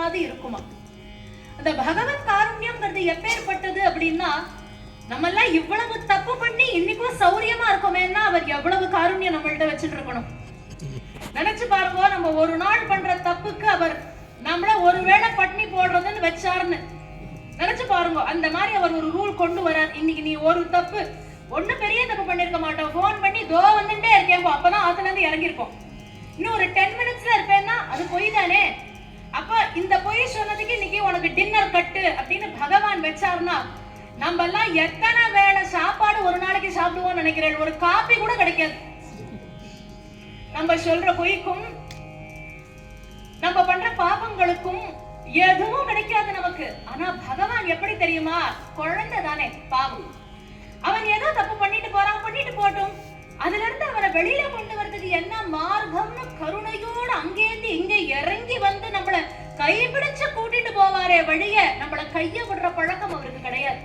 முடியாது இருக்குமா. அந்த பகவத் காருண்யம்ங்கிறது எப்பேற்பட்டது அப்படின்னா, நம்ம எல்லாம் இவ்வளவு தப்பு பண்ணி இன்னைக்கும் சௌரியமா இருக்கோமேன்னா அவர் எவ்வளவு காருண்யம் நம்மள்ட்ட வச்சுட்டு இருக்கணும். நினைச்சு பாருங்க, நம்ம ஒரு நாள் பண்ற தப்புக்கு அவர் நம்மள ஒருவேளை பட்னி போடுறதுன்னு வச்சாருன்னு நினைச்சு பாருங்க. அந்த மாதிரி அவர் ஒரு ரூல் கொண்டு வரார். இன்னைக்கு நீ ஒரு தப்பு ஒண்ணு பெரிய தப்பு பண்ணிருக்க மாட்டோம், போன் பண்ணி தோ வந்துட்டே இருக்கேன், அப்பதான் ஆத்துல இருந்து இறங்கிருப்போம், இன்னும் ஒரு 10 மினிட்ஸ்ல இருப்பேன்னா அது பொய் தானே. அப்ப இந்த பொய் சொன்னதுக்கு இன்னைக்கு உனக்கு டின்னர் கட்டு அப்படின்னு பகவான் வச்சாருன்னா, நம்ம எல்லாம் எத்தனை வேளை சாப்பாடு ஒரு நாளைக்கு சாப்பிடுவோம்னு நினைக்கிறேன், ஒரு காபி கூட கிடைக்காது. நம்ம சொல்ற பொய்க்கும் நம்ம பண்ற பாவங்களுக்கும் எதுவும் கிடைக்காது நமக்கு. ஆனா பகவான் எப்படி தெரியுமா, குழந்தை தானே பாவம், அவன் ஏதோ தப்பு பண்ணிட்டு போறான், பண்ணிட்டு போட்டும், அதுல இருந்து அவரை வெளியில கொண்டு வரதுக்கு என்ன மார்க்கம்னு கருணையோடு அங்கேந்து இங்க இறங்கி வந்து நம்மள கைப்பிடிச்சு கூட்டிட்டு போவாரே வழிய நம்மள கைய விடுற பழக்கம் அவருக்கு கிடையாது.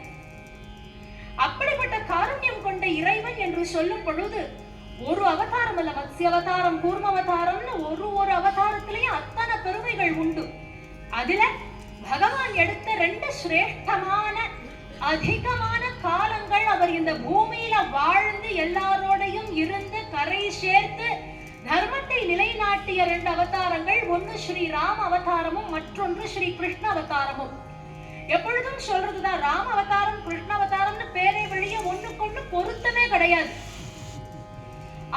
அப்படிப்பட்ட காருண்யம் கொண்ட இறைவன் என்று சொல்லும் பொழுது ஒரு அவதாரம் அல்ல, மத்ஸ்ய அவதாரம், கூர்ம அவதாரம்னு ஒரு அவதாரத்திலேயும் அத்தனை பெருமைகள் உண்டு. அதுல பகவான் எடுத்த 2 சிரேஷ்டமான அதிகமான காலங்கள் அவர் இந்த பூமியில வாழ்ந்து எல்லாரோடையும் இருந்து கரை சேர்த்து தர்மத்தை நிலைநாட்டிய 2 அவதாரங்கள், ஒன்னு ஸ்ரீ ராம அவதாரமும் மற்றொன்று ஸ்ரீ கிருஷ்ண அவதாரமும். எப்பொழுதும் சொல்றதுதான், ராம அவதாரம் கிருஷ்ண அவதாரம்னு பேரை வழிய ஒண்ணுக்கொண்ணு பொருத்தமே கிடையாது.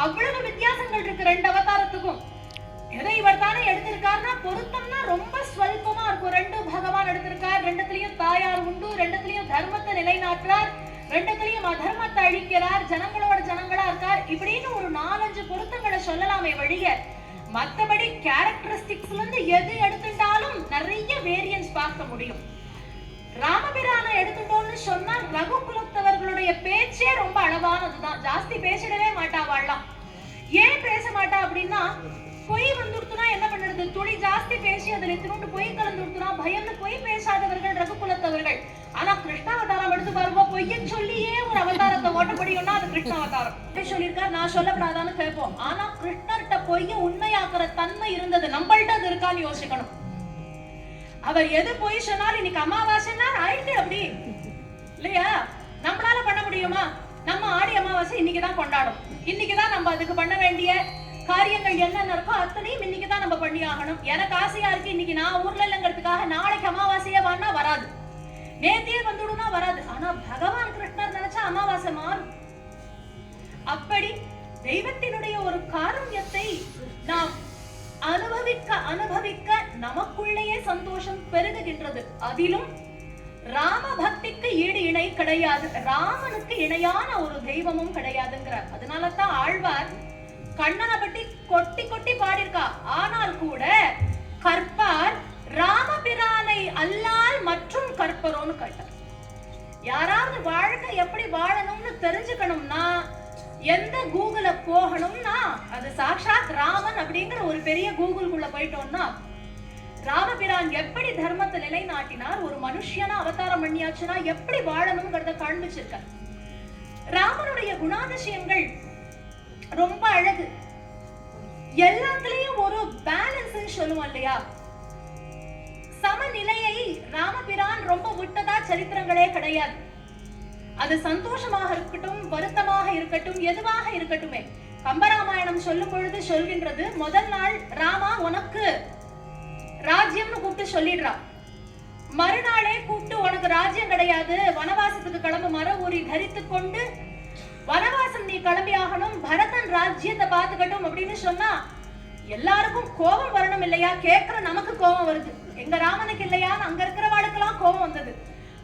அவ்வளவு வித்தியாசங்கள் இருக்கு 2 அவதாரத்துக்கும். எதை இவர் தானே எடுத்திருக்காருன்னா பொருத்தம்னா ரொம்ப ஸ்வல்பமா இருக்கும். 2 பகவான் எடுத்திருக்கார், 2த்துலயும் தாயார் உண்டு, 2த்துலயும் தர்மத்தை நிலைநாட்டுறார், 2த்துலயும் அதர்மத்தை அழிக்கிறார், ஜனங்களோட ஜனங்களா இருக்கார், இப்படின்னு ஒரு 4-5 பொருத்தங்களை சொல்லலாமே வழிய மத்தபடி கேரக்டரிஸ்டிக்ஸ்ல இருந்து எது எடுத்துட்டாலும் நிறைய வேரியன்ஸ் பார்க்க முடியும். ராமபிரான எடுத்துட்டோம்னு சொன்னா ரகுகுலத்தவர்களுடைய பேச்சே ரொம்ப அளவானதுதான், ஜாஸ்தி பேசிடவே மாட்டா வாழலாம். ஏன் பேச மாட்டா அப்படின்னா, பொய் வந்துடுத்துனா என்ன பண்ணுறது, துளி ஜாஸ்தி பேசி அதுல திருண்டு பொய் கலந்துடுத்துனா பயந்து பொய் பேசாதவர்கள் ரகுகுலத்தவர்கள். ஆனா கிருஷ்ணாவதாரம் எடுத்து பாருங்க, பொய்ய சொல்லியே ஒரு அவதாரத்தை ஓட்ட முடியும்னா அது கிருஷ்ணாவதாரம். சொல்லியிருக்காரு, நான் சொல்லப்படாதான்னு கேட்போம். ஆனா கிருஷ்ணர்கிட்ட பொய்ய உண்மையாக்குற தன்மை இருந்தது, நம்மள்ட்ட அது இருக்கான்னு யோசிக்கணும். அவர் எது பொய் சொன்னாலும் இன்னைக்கு அமாவாசைன்னா ஆயிட்டு அப்படி இல்லையா, நம்மளால பண்ண முடியுமா? நம்ம ஆடி அமாவாசை இன்னைக்குதான் கொண்டாடும், இன்னைக்குதான் நம்ம அதுக்கு பண்ண வேண்டிய காரியங்கள் என்னென்ன இருக்கோ அத்தனையும் இன்னைக்குதான் நம்ம பண்ணி ஆகணும். எனக்கு ஆசையா இருக்கு இன்னைக்கு நான் ஊர்ல இல்லைங்கிறதுக்காக நாளைக்கு அமாவாசையே வானா வராது, நேத்தியே வந்துடும்னா வராது. ஆனா பகவான் கிருஷ்ணர் நினைச்சா அமாவாசை மாறும். அப்படி தெய்வத்தினுடைய ஒரு காருண்யத்தை நாம் அனுபவிக்க அனுபவிக்க நமக்குள்ளேயே சந்தோஷம் பெருகுகின்றது. அதிலும் ராம பக்திக்கு ஈடு இணை கிடையாது, ராமனுக்கு இணையான ஒரு தெய்வமும் கிடையாதுங்கிறார். அதனாலதான் ஆழ்வார் கண்ணனை பற்றி கொட்டி கொட்டி பாடியிருக்கா. ஆனால் கூட கற்பார் ராமபிரானை அல்லால் மற்றும் கற்பரோன்னு கேட்டார். யாராவது வாழ்க்கை எப்படி வாழணும்னு தெரிஞ்சுக்கணும்னா எந்த கூகுள போகணும்னா அது சாக்ஷாத் ராமன் அப்படிங்கிற ஒரு பெரிய கூகுள்குள்ள போயிட்டோம்னா ராமபிரான் எப்படி தர்மத்தை நிலைநாட்டினார், ஒரு மனுஷியனா அவதாரம் பண்ணியாச்சுன்னா எப்படி வாழணும்ங்கிறத காண்பிச்சிருக்க. ராமனுடைய குணாதிசயங்கள் ரொம்ப அழகு. எல்லாத்துலயும் ஒரு பேலன்ஸ் சொல்லுவோம் இல்லையா, சமநிலையை ராமபிரான் ரொம்ப விட்டதா சரித்திரங்களே கிடையாது. அது சந்தோஷமாக இருக்கட்டும், வருத்தமாக இருக்கட்டும், எதுவாக இருக்கட்டுமே. கம்பராமாயணம் சொல்லும் பொழுது சொல்கின்றது, முதல் நாள் ராமா உனக்கு ராஜ்யம்னு கூப்பிட்டு சொல்லிடுறா, மறுநாளே கூப்பிட்டு உனக்கு ராஜ்யம் கிடையாது, வனவாசத்துக்கு கிளம்பு, மர ஊறி தரித்து கொண்டு வனவாசம் நீ கிளம்பி ஆகணும், பரதன் ராஜ்யத்தை பார்த்துக்கட்டும் அப்படின்னு சொன்னா எல்லாருக்கும் கோபம் வரணும் இல்லையா? கேட்கிற நமக்கு கோபம் வருது, எங்க ராமனுக்கு இல்லையான்னு அங்க இருக்கிறவாளுக்கெல்லாம் கோபம் வந்தது.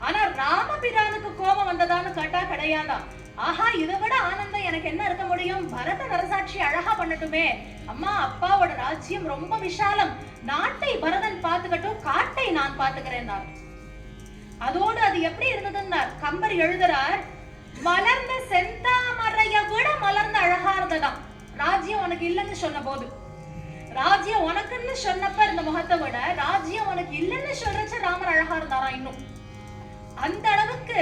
ஆனா ராமபிரானுக்கு கோபம் வந்ததான்னு கேட்டா கிடையாதா. ஆஹா, இதை விட ஆனந்தம் எனக்கு என்ன இருக்க முடியும், பரத நரசாட்சி அழகா பண்ணட்டுமே, அம்மா அப்பாவோட ராஜ்யம் ரொம்ப விஷாலம், நாட்டை பரதன் பார்த்துக்கட்டும், காட்டை நான் பார்த்துக்கிறேன். அதோடு அது எப்படி இருந்ததுன்னார் கம்பர் எழுதுறார், மலர்ந்த செந்தாமரைய விட மலர்ந்த அழகா இருந்ததாம் ராஜ்யம் உனக்கு இல்லைன்னு சொன்ன போது. ராஜ்யம் உனக்குன்னு சொன்னப்ப இருந்த முகத்தை விட ராஜ்யம் உனக்கு இல்லைன்னு சொல்றச்ச ராமர் அழகா இருந்தாரா இன்னும். அந்த அளவுக்கு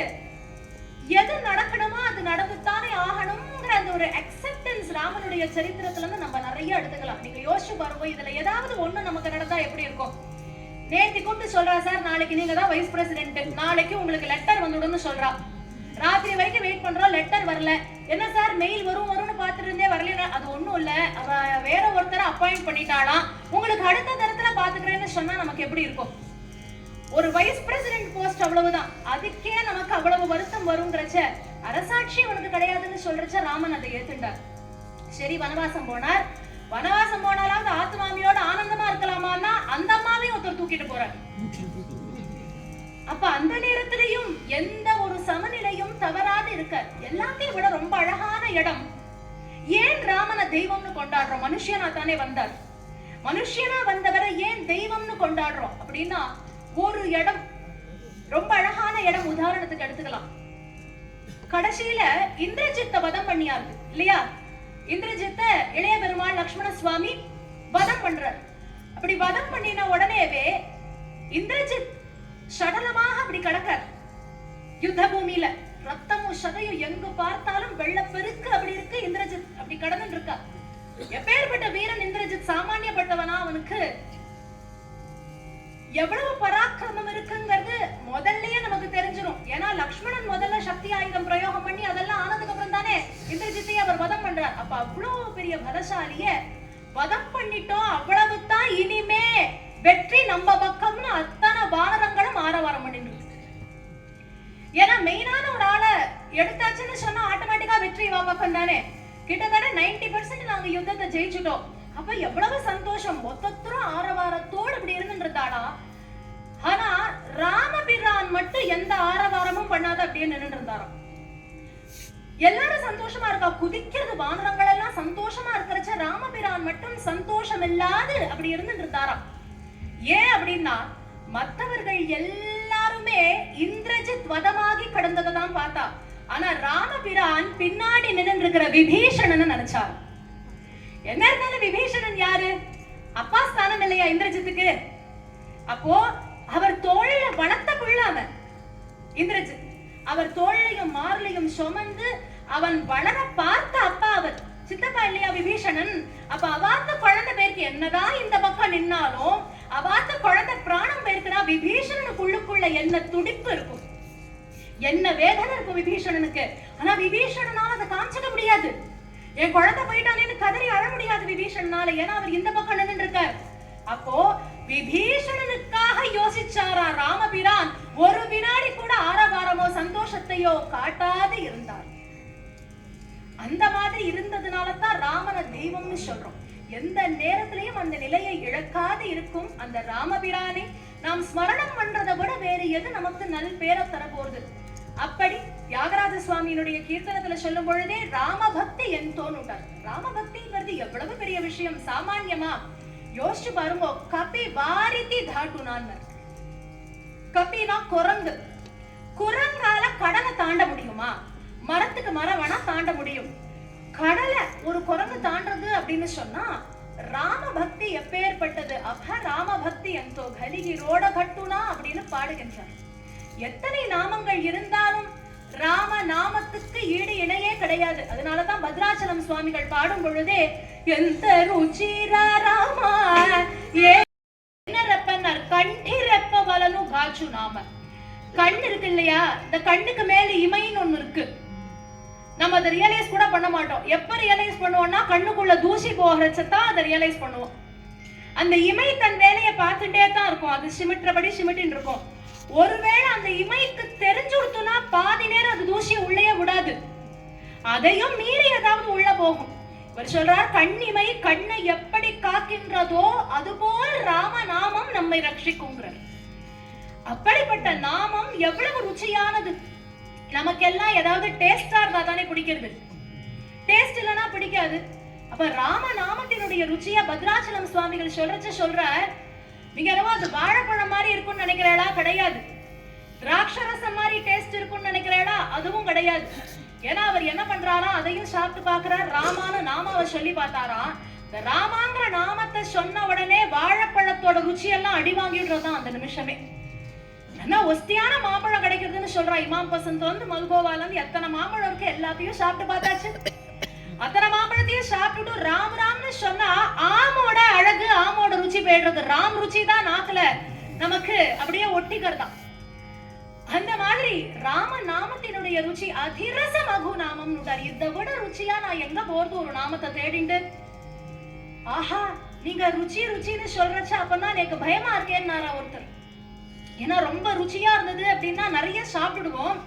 எது நடக்கணுமோ அது நடந்துத்தானே ஆகணும்ங்கிற அந்த ஒரு அக்செப்டன்ஸ் ராமனுடைய சரித்திரத்துல இருந்து நம்ம நிறைய எடுத்துக்கலாம். நீங்க யோசிச்சு பாருங்க, இதுல ஏதாவது ஒண்ணு நமக்கு நடந்தா எப்படி இருக்கும்? நேத்தி கூப்பிட்டு சொல்றா, சார் நாளைக்கு நீங்க தான் வைஸ் பிரசிடென்ட், நாளைக்கு உங்களுக்கு லெட்டர் வந்துடும்னு சொல்றா. ராத்திரி வரைக்கும் வெயிட் பண்றோம், லெட்டர் வரல. என்ன சார் மெயில் வரும்னு பாத்துட்டு இருந்தே வரல. அது ஒண்ணும் இல்ல, அவ வேற ஒருத்தரை அப்பாயிண்ட் பண்ணிட்டாலாம், உங்களுக்கு அடுத்த தரத்துல பாத்துக்கிறேன்னு சொன்னா நமக்கு எப்படி இருக்கும்? ஒரு வைஸ் பிரசிடென்ட் போஸ்ட் அவ்வளவுதான், அதுக்கே நமக்கு அவ்வளவு வருத்தம் வருங்கிறச்ச அரசாட்சி உனக்கு கிடையாதுன்னு சொல்றச்ச ராமன் அதை ஏத்துண்டார். சரி, வனவாசம் போனார். வனவாசம் போனாலாவது ஆத்மாமியோட ஆனந்தமா இருக்கலாமான்னா அந்த அம்மாவையும் ஒருத்தர் தூக்கிட்டு போறார். அப்ப அந்த நேரத்திலையும் எந்த ஒரு சமநிலையும் தவறாது இருக்க, எல்லாத்தையும் விட ரொம்ப அழகான இடம். ஏன் ராமனை தெய்வம்னு கொண்டாடுறோம்? மனுஷனா தானே வந்தார். மனுஷனா வந்தவரை ஏன் தெய்வம்னு கொண்டாடுறோம் அப்படின்னா, ஒரு இடம் ரொம்ப அழகான இடம். உதாரணத்துக்கு எடுத்துக்கலாம். கடைசியில இந்திரஜித்த வதம் பண்ணியாரு இல்லையா? இந்திரஜித்த இளைய பெருமாள் லக்ஷ்மண சுவாமி வதம் பண்றார். அப்படி வதம் பண்ணின உடனேவே இந்திரஜித் சடலமாக அப்படி கிடக்கார் யுத்த பூமியில. ரத்தமும் சதையும் எங்கு பார்த்தாலும் வெள்ளப்பெருக்கு அப்படி இருக்கு. இந்திரஜித் அப்படி கடந்து இருக்கா. எப்பேற்பட்ட வீரன் இந்திரஜித்! சாமானியப்பட்டவனா? அவனுக்கு எவ்வளவு பராக்கிரமம் இருக்குங்கிறது முதல்லயே நமக்கு தெரிஞ்சிடும். ஏன்னா லக்ஷ்மணன் முதல்ல சக்தி ஆயுதம் பிரயோகம் பண்ணி அதெல்லாம் ஆனதுக்கு அப்புறம் தானே இந்திரஜித்தை அவர் வதம் பண்றார். அப்ப அவ்வளவு பெரிய பலசாலிய வதம் பண்ணிட்டோம், அவ்வளவுதான், இனிமே வெற்றி நம்ம பக்கம்னு அத்தனை வானரங்களும் ஆரவாரம் பண்ணிட்டு. ஏன்னா மெயினான ஒரு ஆளை எடுத்தாச்சுன்னு சொன்னா ஆட்டோமேட்டிக்கா வெற்றி வா பக்கம் தானே. கிட்டத்தட்ட 90% நாங்க யுத்தத்தை ஜெயிச்சுட்டோம். அப்ப எவ்வளவு சந்தோஷம்! மொத்தத்தும் ஆரவாரத்தோடு இப்படி இருந்துருந்தாளா. ஆனா ராமபிரான் மட்டும் எந்த ஆரவாரமும் பண்ணாத அப்படியே நின்று இருந்தாராம். எல்லாரும் சந்தோஷமா இருக்கா, குதிக்கிறது வானரங்கள் எல்லாம் சந்தோஷமா இருக்கிறச்ச ராமபிரான் மட்டும் சந்தோஷம் இல்லாது அப்படி இருந்துட்டு இருந்தாராம். ஏன் அப்படின்னா, மற்றவர்கள் எல்லாருமே இந்திரஜித் வதமாகி கடந்ததை தான் பார்த்தா. ஆனா ராமபிரான் பின்னாடி நின்று இருக்கிற விபீஷணன் நினைச்சார். என்ன இருந்தாலும் விபீஷணன் யாரு? அப்பா ஸ்தானம் இல்லையா இந்திரஜித்துக்கு? அப்போ அவர் தோளில வளர்த்த பிள்ளாம இந்திரஜித், அவர் தோளையும் மார்லையும் சுமந்து அவன் வளர பார்த்த அப்பா அவர் சித்தப்பா இல்லையா விபீஷணன்? அப்ப அவாத்த குழந்தை பேருக்கு என்னதான் இந்த பக்கம் நின்னாலும் அவாத்த குழந்தை பிராணம் பேருக்குனா விபீஷணனுக்குள்ளுக்குள்ள என்ன துடிப்பு இருக்கும், என்ன வேதனை இருக்கும் விபீஷணனுக்கு. ஆனா விபீஷணனால அதை காமிச்சிக்க முடியாது. என் குழந்தை போயிட்டானேன்னு கதறி அழ முடியாது விபீஷணனால. ஏன்னா அவர் இந்த பக்கம் நின்று இருக்கார். அப்போ விபீஷணனுக்காக யோசிச்சாரா ராமபிரான். ஒரு வினாடி கூட ஆரவாரமோ சந்தோஷத்தையோ காட்டாது இருந்தார். அந்த மாதிரி இருந்ததுனாலதான் ராமனை தெய்வம்னு சொல்றோம். எந்த நேரத்திலையும் அந்த நிலையை இழக்காது இருக்கும் அந்த ராமபிரானை நாம் ஸ்மரணம் பண்றதை விட வேறு எது நமக்கு நல் பேரை தர போறது. அப்படி தியாகராஜ சுவாமியினுடைய கீர்த்தனத்துல சொல்லும் பொழுதே ராமபக்தி என் தோணுட்டார். ராமபக்திங்கிறது எவ்வளவு பெரிய விஷயம், சாமான்யமா யோசிச்சு பாருங்க. கபி வாரிதி தாட்டுனான்னு. கபினா குரங்கு. குரங்கால கடலை தாண்ட முடியுமா? மரத்துக்கு மரம் வேணா தாண்ட முடியும். கடலை ஒரு குரங்கு தாண்டது அப்படின்னு சொன்னா ராமபக்தி எப்பேற்பட்டது. அப்ப ராமபக்தி எந்தோ கலிகி ரோட கட்டுனா அப்படின்னு பாடுகின்றார். எத்தனை நாமங்கள் இருந்தாலும் ராம நாமத்துக்கு ஈடு இணையே கிடையாது. அதனாலதான் பத்ராச்சலம் சுவாமிகள் பாடும் பொழுதே எந்த ருச்சிரா ராமா ஏன்னரப்பனர் கண்டிரப்ப வலனு காச்சு நாம. கண் இருக்கு இல்லையா, இந்த கண்ணுக்கு மேல இமைன்னு ஒண்ணு இருக்கு. நம்ம அதை ரியலைஸ் கூட பண்ண மாட்டோம். எப்ப ரியலைஸ் பண்ணுவோம்னா கண்ணுக்குள்ள தூசி போகிறச்சதான் அதை ரியலைஸ் பண்ணுவோம். அந்த இமை தன் வேலையை பார்த்துட்டே தான் இருக்கும். அது சிமிட்டுறபடி சிமிட்டின்னு இருக்கும். ஒருவேளை அந்த இமைக்கு தெரிஞ்சுடுத்துனா பாதி நேரம் அது தூசியை உள்ளே விடாது. அதையும் மீறி ஏதாவது உள்ள போகும். இவர் சொல்றார், கண்ணிமை கண்ணை எப்படி காக்கின்றதோ அதுபோல் ராம நாமம் நம்மை ரட்சிக்குங்கிறார். அப்படிப்பட்ட நாமம் எவ்வளவு ருச்சியானது. நமக்கெல்லாம் ஏதாவது டேஸ்டா இருந்தா தானே பிடிக்கிறது, டேஸ்ட் இல்லைன்னா பிடிக்காது. அப்ப ராம நாமத்தினுடைய ருச்சியா பத்ராச்சலம் சுவாமிகள் சொல்ற, நீங்க என்னவோ அது வாழைப்பழம் மாதிரி இருக்கும்னு நினைக்கிறேடா, கிடையாது. திராட்சரசம் மாதிரி டேஸ்ட் இருக்கும்னு நினைக்கிறேடா, அதுவும் கிடையாது. ஏன்னா அவர் என்ன பண்றாரா, அதையும் சாப்பிட்டு பாக்குறார். ராமான நாமாவை சொல்லி பார்த்தாரா. இந்த ராமாங்கிற நாமத்தை சொன்ன உடனே வாழைப்பழத்தோட ருச்சியெல்லாம் அடி வாங்கிடுறதான் அந்த நிமிஷமே. ஏன்னா ஒஸ்தியான மாம்பழம் கிடைக்கிறதுன்னு சொல்றா. இமாம் பசந்த் வந்து மல்கோவால இருந்து எத்தனை மாம்பழம் இருக்கு எல்லாத்தையும் சாப்பிட்டு பார்த்தாச்சு. அத்தனை மாம்பழத்தையும் சாப்பிட்டுட்டு ராம் ராம்னு சொன்னா ஆமோட அழகு, ஆமோட ருச்சி போயிடுறது. ராம் ருச்சி தான் நாக்குல நம்ம ஒட்டிக்கிறதா. அந்த மாதிரி ராம நாமத்தினுடைய ருச்சி அதிரச மகு நாமம். இதை விட ருச்சியா நான் எங்க போறது ஒரு நாமத்தை தேடிண்டு? ஆஹா, நீங்க ருச்சி ருச்சின்னு சொல்றச்ச அப்பதான் எனக்கு பயமா இருக்கேன்னாரா ஒருத்தர். ஏன்னா ரொம்ப ருச்சியா இருந்தது அப்படின்னா நிறைய சாப்பிடுவோம்.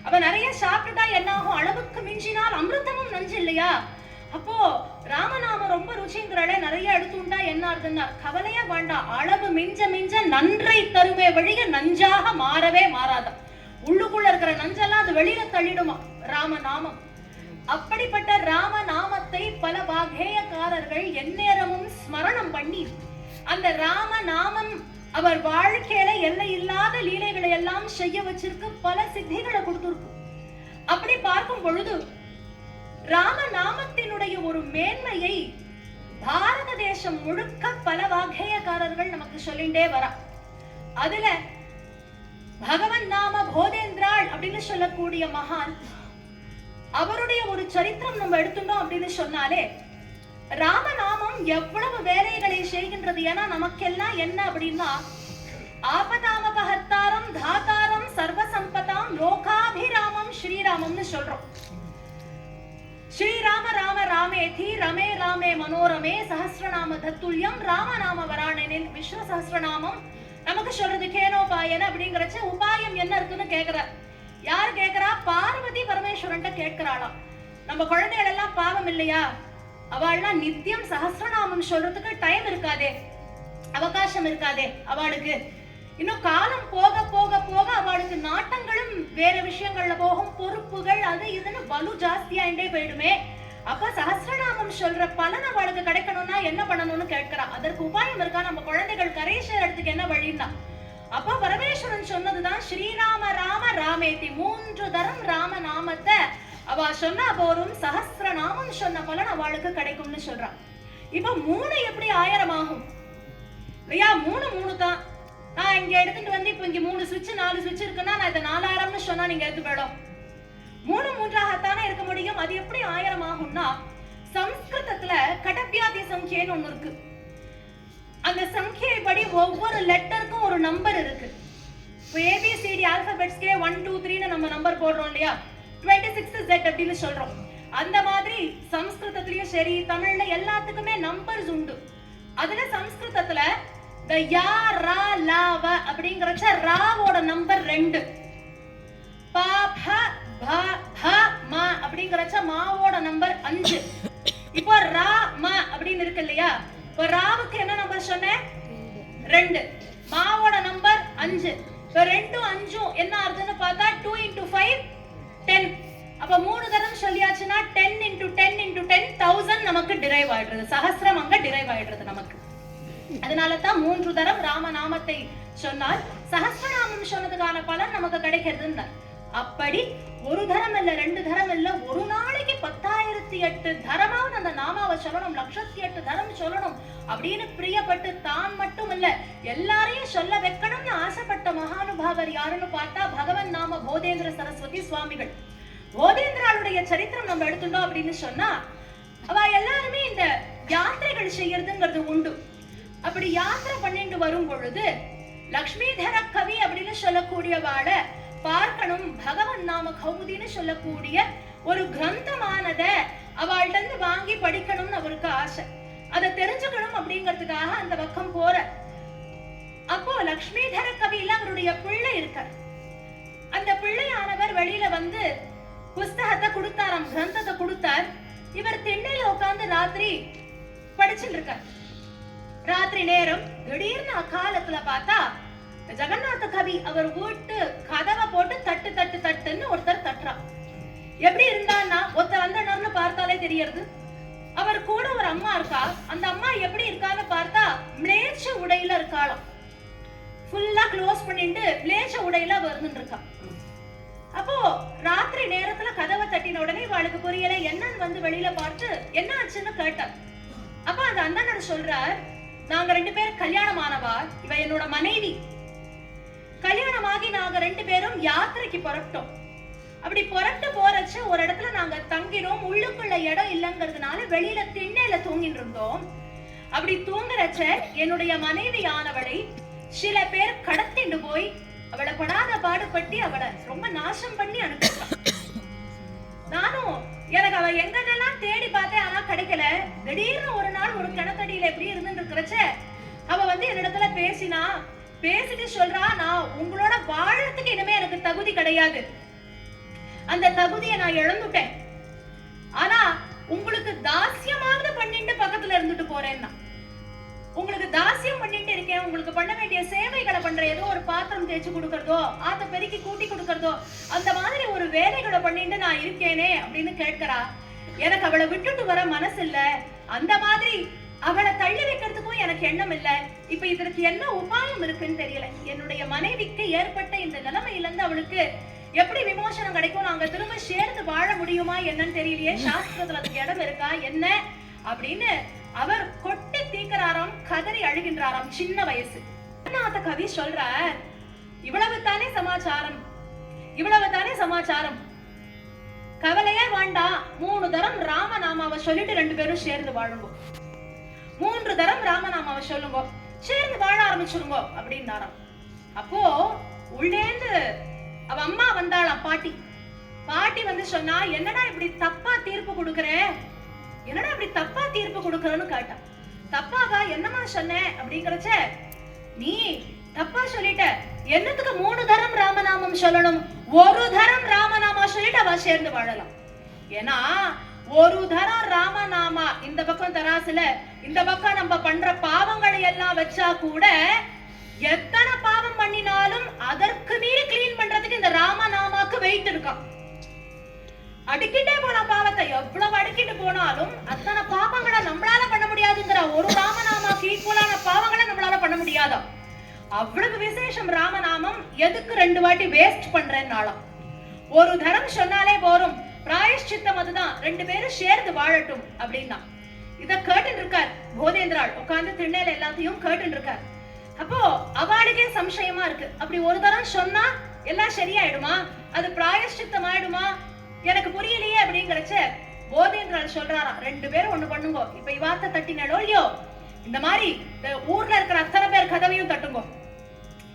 அப்ப நிறைய சாப்பிட்டுட்டா என்ன ஆகும்? அளவுக்கு மிஞ்சினால் அமிர்தமும் நஞ்சு இல்லையா? அப்போ ராமநாமம் ரொம்ப ருச்சிங்கிறத நிறைய எடுத்துட்டா என்ன ஆகுதுன்னா, கவலையா வேண்டாம். அளவு மிஞ்ச மிஞ்ச நன்றை தருமே வழிய நஞ்சாக மாறவே மாறாத. உள்ளுக்குள்ள இருக்கிற நஞ்செல்லாம் அது வெளியில தள்ளிடுமா ராமநாமம். அப்படிப்பட்ட ராமநாமத்தை பல வாகேயக்காரர்கள் எந்நேரமும் ஸ்மரணம் பண்ணி அந்த ராமநாமம் அவர் வாழ்க்கையில எல்லை இல்லாத லீலைகளை எல்லாம் செய்ய வச்சிருக்கு, பல சித்திகளை கொடுத்திருக்கு. அப்படி பார்க்கும் பொழுது ராமநாமத்தினுடைய ஒரு மேன்மையை பாரத தேசம் முழுக்க பல வாகேயக்காரர்கள் நமக்கு சொல்லிண்டே வரா. அதுல பகவன் நாம போதேந்திராள் அப்படின்னு சொல்லக்கூடிய மகான், அவருடைய ஒரு சரித்திரம் நம்ம எடுத்துட்டோம் அப்படின்னு சொன்னாலே ராமநாமம் எவ்வளவு வேலைகளை செய்கின்றது. ஏன்னா நமக்கெல்லாம் என்ன அப்படின்னா, ஆபதாமபஹர்த்தாரம் தாதாரம் சர்வசம்பதாம் லோகாபிராமம் ஸ்ரீராமம்னு சொல்றோம். ஸ்ரீராம ராம ராமேதி ரமே ராமே மனோரமே சஹஸ்ரநாம தத்துல்யம் ராமநாம வராணனின் விஸ்வ சஹஸ்ரநாமம் நமக்கு சொல்றது கேனோபாயன. அப்படிங்கிறச்ச உபாயம் என்ன இருக்குன்னு கேக்குற. யாரு கேக்குறா? பார்வதி பரமேஸ்வரன் கேட்கிறாளாம். நம்ம குழந்தைகள் எல்லாம் பாவம் இல்லையா? அவள்லாம் நித்தியம் சஹஸ்ரநாமம் சொல்றதுக்கு டைம் இருக்காதே, அவகாசம் இருக்காதே அவளுக்கு. இன்னும் காலம் போக போக போக அவளுக்கு நாட்டங்களும் வேற விஷயங்கள்ல போகும், பொறுப்புகள் அது இதுன்னு பலு ஜாஸ்தியாயிண்டே போயிடுமே. அப்ப சஹஸ்ரநாமம் சொல்ற பலன் அவளுக்கு கிடைக்கணும்னா என்ன பண்ணணும்னு கேட்கிறா. அதற்கு உபாயம் இருக்கா? நம்ம குழந்தைகள் கரை சேர்றதுக்கு என்ன வழின்னா, அப்ப பரமேஸ்வரன் சொன்னதுதான் ஸ்ரீராம ராம ராமேதி. 3 தரம் ராம நாமத்தை அவ சொன்னா போரும், சஹஸ்ரநாமம் சொன்ன பலன் அவளுக்கு கிடைக்கும்னு சொல்றான். இப்ப 3 எப்படி 1000 ஆகும் இல்லையா? 3 தான். நான் இங்க எடுத்துட்டு வந்து இப்ப இங்க 3 சுவிட்ச் 4 சுவிட்ச் இருக்குன்னா நான் இதை 4000ன்னு சொன்னா நீங்க எடுத்து போயிடும். 3 3ஆகத்தானே இருக்க முடியும். அது எப்படி 1000 ஆகும்னா, சம்ஸ்கிருதத்துல கடப்பியாதி சங்கியன்னு ஒண்ணு இருக்கு. அந்த சங்கியை படி ஒவ்வொரு லெட்டருக்கும் ஒரு நம்பர் இருக்கு. இப்போ ABCD ஆல்பபெட்ஸ்க்கே 1 2 3ன்னு நம்ம நம்பர் போடுறோம் இல்லையா? 26Z அப்படின்னு சொல்றோம். அந்த மாதிரி சம்ஸ்கிருதத்திலயும் சரி தமிழ்ல எல்லாத்துக்குமே நம்பர்ஸ் உண்டு. அதுல சம்ஸ்கிருதத்துல இந்த யா ரா லாவ அப்படிங்கறச்ச ராவோட நம்பர் 2, பா ப ப ப ம அப்படிங்கறச்ச மாவோட நம்பர் 5. இப்போ ரா ம அப்படின்னு இருக்கு இல்லையா? இப்போ ராவுக்கு என்ன நம்பர் சொன்னேன்? 2. மாவோட நம்பர் 5. இப்போ 2 5 என்ன ஆகுதுன்னு பார்த்தா 2 × 5 10. அப்ப 3 தரம் சொல்லியாச்சுன்னா 10 × 10 × 10 1000 நமக்கு டிரைவ் ஆயிடுறது. சஹஸ்ரம் அங்க டிரைவ் ஆயிடுறது நமக்கு. அதனால தான் 3 தரம் ராமநாமத்தை சொன்னால் சஹஸ்ரநாமம் சொன்னதுக்கான பலன் நமக்கு கிடைக்கிறதுன்னு. அப்படி ஒரு தரம் இல்ல 2 தரம் இல்ல, ஒரு நாளைக்கு 10,008 தரமாவது அந்த நாமாவை சொல்லணும், 1,08 தரம் சொல்லணும் அப்படின்னு பிரியப்பட்டு தான் மட்டும் இல்ல எல்லாரையும் சொல்ல வைக்கணும்னு ஆசைப்பட்ட மகானுபாவர் யாருன்னு பார்த்தா பகவன் நாம போதேந்திர சரஸ்வதி சுவாமிகள். போதேந்திராளுடைய சரித்திரம் நம்ம எடுத்துட்டோம் அப்படின்னு சொன்னா, அவ எல்லாருமே இந்த யாத்திரைகள் செய்யறதுங்கிறது உண்டு. அப்படி யாத்திரை பண்ணிட்டு வரும் பொழுது லக்ஷ்மிதர கவி அப்படின்னு சொல்லக்கூடியவாள பார்க்கணும், பகவன் நாம கௌமுதின்னு சொல்லக்கூடிய ஒரு கிரந்தமானத அவள்கிட்ட இருந்து வாங்கி படிக்கணும்னு அவருக்கு ஆசை. அதை தெரிஞ்சுக்கணும் அப்படிங்கிறதுக்காக அந்த பக்கம் போற. அப்போ லக்ஷ்மிதர கவியில அவருடைய பிள்ளை இருக்கார். அந்த பிள்ளையானவர் வெளியில வந்து புஸ்தகத்தை கொடுத்தாராம், கிரந்தத்தை கொடுத்தார். இவர் திண்ணையில உட்கார்ந்து ராத்திரி படிச்சுட்டு இருக்கார். ராத்திரி நேரம் திடீர்னு அக்காலத்துல பார்த்தா ஜெகநாத கவி அவர் வீட்டு கதவை போட்டு தட்டு தட்டு தட்டுன்னு ஒருத்தர் தட்டுறான். எப்படி இருந்தான்னா ஒருத்தர் வந்தனர்னு பார்த்தாலே தெரியறது. அவர் கூட ஒரு அம்மா இருக்கா. அந்த அம்மா எப்படி இருக்கான்னு பார்த்தா மிளேச்ச உடையில இருக்காளாம். ஃபுல்லா க்ளோஸ் பண்ணிட்டு மிளேச்ச உடையில வந்துட்டு இருக்கா. அப்போ ராத்திரி நேரத்துல கதவை தட்டின உடனே அவளுக்கு புரியல, என்னன்னு வந்து வெளியில பார்த்து என்ன ஆச்சுன்னு கேட்டார். அப்ப அந்த அண்ணன் சொல்றார், நாங்க 2 பேர் கல்யாணமானவா, இவ என்னோட மனைவி. கல்யாணமாகி நாங்க 2 பேரும் யாத்திரைக்கு புறப்பட்டோம். அப்படி புறப்பட்டு போறச்சு ஒரு இடத்துல நாங்க தங்கினோம். உள்ளுக்குள்ள இடம் இல்லைங்கிறதுனால வெளியில திண்ணையில தூங்கிட்டு இருந்தோம். அப்படி தூங்குறச்ச என்னுடைய மனைவி ஆனவளை சில பேர் கடத்திட்டு போய் அவளை படாத பாடுபட்டி அவளை ரொம்ப நாசம் பண்ணி அனுப்பிட்டான். நானும் எனக்கு அவ எங்கெல்லாம் தேடி பார்த்தேன், ஆனா கிடைக்கல. திடீர்னு ஒரு நாள் ஒரு கிணத்தடியில எப்படி இருந்து இருக்கிறச்ச அவ வந்து என்னிடத்துல பேசிட்டு சொல்றா, நான் உங்களோட வாழறதுக்கு இனிமே எனக்கு தகுதி கிடையாது, அந்த தகுதியை நான் இழந்துட்டேன், ஆனா உங்களுக்கு தாசியமாவது பண்ணிட்டு பக்கத்துல இருந்துட்டு போறேன்னா, உங்களுக்கு தாசியம் பண்ணிட்டு இருக்கேன், உங்களுக்கு பண்ண வேண்டிய சேவைகளை பண்றேன், ஏதோ ஒரு பாத்திரம் தேய்ச்சி கொடுக்கறதோ ஆத்த பெருக்கி கூட்டி கொடுக்கறதோ அந்த மாதிரி ஒரு வேலைகளை பண்ணிட்டு நான் இருக்கேனே அப்படின்னு கேட்கிறா. எனக்கு அவளை விட்டுட்டு வர மனசு இல்ல, அந்த மாதிரி அவளை தள்ளி வைக்கிறதுக்கும் எனக்கு எண்ணம் இல்ல. இப்ப இதற்கு என்ன உபாயம் இருக்குன்னு தெரியல. என்னுடைய மனைவிக்கு ஏற்பட்ட இந்த நிலைமையில இருந்து அவளுக்கு எப்படி விமோசனம் கிடைக்கும், நாங்க திரும்ப சேர்ந்து வாழ முடியுமா என்னன்னு தெரியலையே, சாஸ்திரத்துல அதுக்கு இடம் இருக்கா என்ன அப்படின்னு அவர் கொட்டி தீக்கிறாராம், கதறி அழுகின்றாராம். சின்ன வயசு அந்த கவி சொல்ற, இவ்வளவு தானே சமாச்சாரம், இவ்வளவு தானே சமாச்சாரம், கவலையே வேண்டாம், 3 தரம் ராமநாமாவை சொல்லிட்டு 2 பேரும் சேர்ந்து வாழுவோம், 3 தரம் ராமநாமாவை சொல்லுங்க, சேர்ந்து வாழ ஆரம்பிச்சுடுங்க அப்படின்னாராம். அப்போ உள்ளேந்து அவ அம்மா வந்தாளாம், பாட்டி வந்து சொன்னா, என்னடா இப்படி தப்பா தீர்ப்பு கொடுக்கற, என்னடா இப்படி தப்பா தீர்ப்பு கொடுக்கறன்னு கேட்டா. தப்பாவா, என்னமா சொன்னேன் அப்படிங்கறச்ச, நீ தப்பா சொல்லிட்ட, என்னத்துக்கு 3 தரம் ராமநாமம் சொல்லணும், 1 தரம் ராமநாமா சொல்லிட்டு அவ சேர்ந்து வாழலாம். ஏன்னா 1 தரம் ராமநாமா இந்த பக்கம் தராசுல, இந்த பக்கம் நம்ம பண்ற பாவங்களை எல்லாம் வச்சா கூட எத்தனை பாவம் பண்ணினாலும் அதற்கு மீறி கிளீன் பண்றதுக்கு இந்த ராமநாமாக்கு வெயிட் இருக்கான். அடிக்கிட்டே போன பாவத்தை எவ்வளவு அடிக்கிட்டு போனாலும் அத்தனை பாவங்களை நம்மளால பண்ண முடியாதுங்கிற ஒரு ராமநாமாக்கு ஈக்குவலான பாவங்களை நம்மளால பண்ண முடியாதா, அவ்வளவு விசேஷம் ராமநாமம். எதுக்கு 2 வாட்டி வேஸ்ட் பண்றேன்னாலும் 1 தரம் சொன்னாலே போரும், பிராயஷ்சித்தம் அதுதான், 2 பேரும் சேர்ந்து வாழட்டும் அப்படின்னா. இத கேட்டு இருக்கார் போதேந்திராள், உட்கார்ந்து திண்ணையில எல்லாத்தையும் கேட்டு இருக்கார். அப்போ அவளுக்கே சம்சயமா இருக்கு, அப்படி 1 தரம் சொன்னா எல்லாம் சரியாயிடுமா, அது பிராயஷ்சித்தம் ஆயிடுமா, எனக்கு புரியலையே அப்படிங்கறச்ச போதேந்திராள் சொல்றாராம், 2 பேரும் ஒண்ணு பண்ணுங்க, இப்ப இவாத்த தட்டினோ இல்லையோ, இந்த மாதிரி ஊர்ல இருக்கிற அத்தனை பேர் கதவையும் தட்டுங்க,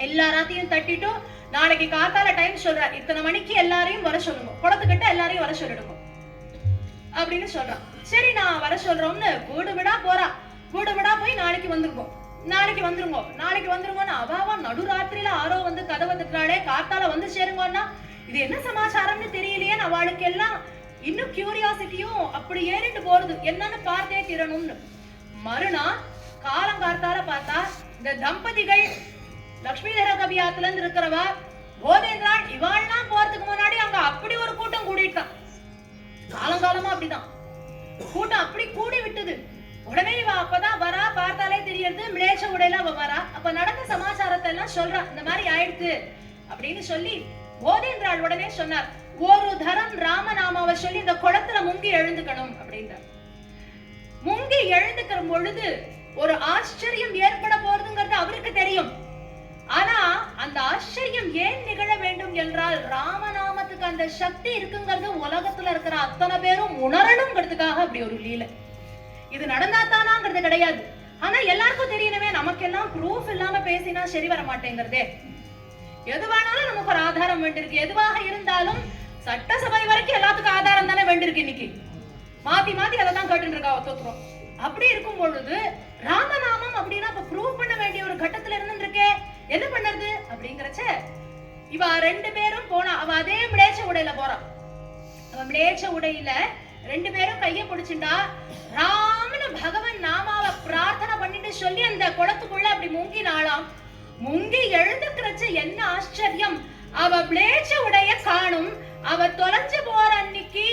எல்லாராத்தையும் தட்டிட்டு நாளைக்கு காத்தால டைம் சொல்ற, இத்தனை மணிக்கு எல்லாரையும் வர சொல்லுங்க, குளத்துக்கிட்ட எல்லாரையும் வர சொல்லிடுங்க அப்படின்னு சொல்றான். சரி நான் வர சொல்றோம்னு வீடு விடா போறா, வீடு விடா போய் நாளைக்கு வந்துருக்கோம், நாளைக்கு வந்துருங்கன்னு அவாவா நடுராத்திரியில ஆரோ வந்து கதவை தட்டுறாளே, காத்தால வந்து சேருங்கன்னா இது என்ன சமாச்சாரம்னு தெரியலையே, அவளுக்கு எல்லாம் இன்னும் கியூரியாசிட்டியும் அப்படி ஏறிட்டு போறது, என்னன்னு பார்த்தே தீரணும்னு. மறுநாள் காலங்கார்த்தால பார்த்தா இந்த தம்பதிகள் லட்சுமிதர கவியாத்துல இருந்து இருக்கிறவா போதேந்திராள் இவாள்லாம் போறதுக்கு முன்னாடி அங்க அப்படி ஒரு கூட்டம் கூடிட்டான். காலங்காலமா அப்படிதான் கூட்டம் அப்படி கூடி விட்டது. உடனே இவ அப்பதான் வரா, பார்த்தாலே தெரியுது மிளேச்ச உடையில அவ வரா. அப்ப நடந்த சமாச்சாரத்தை எல்லாம் சொல்றா, இந்த மாதிரி ஆயிடுச்சு அப்படின்னு சொல்லி போதேந்திராள் உடனே சொன்னார், 1 தரம் ராமநாமாவை சொல்லி இந்த குளத்துல முங்கி எழுந்துக்கணும் அப்படின்றார். முங்கி எழுந்துக்கிற பொழுது ஒரு ஆச்சரியம் ஏற்பட போறதுங்கிறது அவருக்கு தெரியும். ஆனா அந்த ஆச்சரியம் ஏன் நிகழ வேண்டும் என்றால், ராமநாமத்துக்கு அந்த சக்தி இருக்குங்கிறது உலகத்துல இருக்கிற அத்தனை பேரும் உணரணுங்கிறதுக்காக அப்படி ஒரு லீலை. இது நடந்தாத்தானாங்கிறது கிடையாது. ஆனா எல்லாருக்கும் தெரியணுமே, நமக்கு எல்லாம் ப்ரூஃப் இல்லாம பேசினா சரி வர மாட்டேங்கிறதே. எதுவானாலும் நமக்கு ஒரு ஆதாரம் வேண்டியிருக்கு. எதுவாக இருந்தாலும் சட்டசபை வரைக்கும் எல்லாத்துக்கும் ஆதாரம் தானே வேண்டியிருக்கு. இன்னைக்கு மாத்தி அதை தான் கேட்டு இருக்கா ஒத்துக்கிறோம். அப்படி இருக்கும் பொழுது ராமநாமம் அப்படின்னா இப்ப ப்ரூவ் பண்ண வேண்டிய ஒரு கட்டத்துல இருந்துருக்கே, என்ன பண்ணுறது அப்படிங்கிறச்ச இவ 2 பேரும் போனா. அவ அதே மிளேச்ச உடையில போறான். அவ மிளேச்ச உடையில 2 பேரும் கைய பிடிச்சுண்டா ராமன பகவன் நாமாவை பிரார்த்தனை பண்ணிட்டு சொல்லி அந்த குளத்துக்குள்ள அப்படி முங்கினாலாம். முங்கி எழுந்துக்கிறச்ச என்ன ஆச்சரியம், அவ பிளேச்ச உடைய காணும். அவ தொலைஞ்சு போற அன்னைக்கு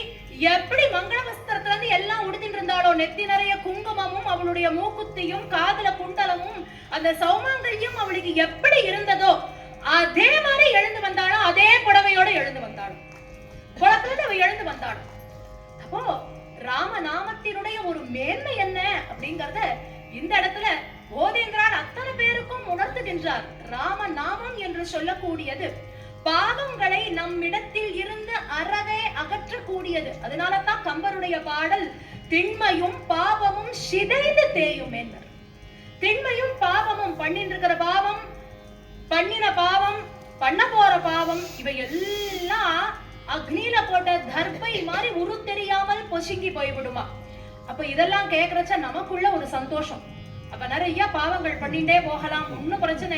எப்படி மங்கள வஸ்திரத்துல இருந்து எல்லாம் உடுத்திட்டு இருந்தாளோ, நெத்தி நிறைய குங்குமமும் அவளுடைய மூக்குத்தியும் காதுல குண்டலமும் அந்த சௌமாங்கல்யம் அவளுக்கு எப்படி இருந்ததோ அதே மாதிரி எழுந்து வந்தாலும், அதே புடவையோட எழுந்து வந்தாலும், குளத்துல அவ எழுந்து வந்தாலும். அப்போ ராமநாமத்தினுடைய ஒரு மேன்மை என்ன அப்படிங்கறத இந்த இடத்துல போதேந்திராள் அத்தனை பேருக்கும் உணர்த்துகின்றார். ராமநாமம் என்று சொல்லக்கூடியது பாவங்களை நம்மிடத்தில் இருந்து அறவே அகற்றக்கூடியது. அதனாலதான் கம்பருடைய பாடல் திண்மையும் பாவமும் சிதைந்து தேயும் என்றார். திண்மையும் பாவமும் பண்ணிட்டு இருக்கிற பாவம், பண்ணின பாவம் பண்ண போற பாவம் இவை எல்லாம் அக்னியில போட்ட தர்பை மாதிரி உரு தெரியாமல் பொசுங்கி போய்விடுமா. அப்ப இதெல்லாம் கேக்குறச்ச நமக்குள்ள ஒரு சந்தோஷம். அப்ப நிறைய பாவங்கள் பண்ணிட்டே போகலாம், ஒன்னும் பிரச்சனை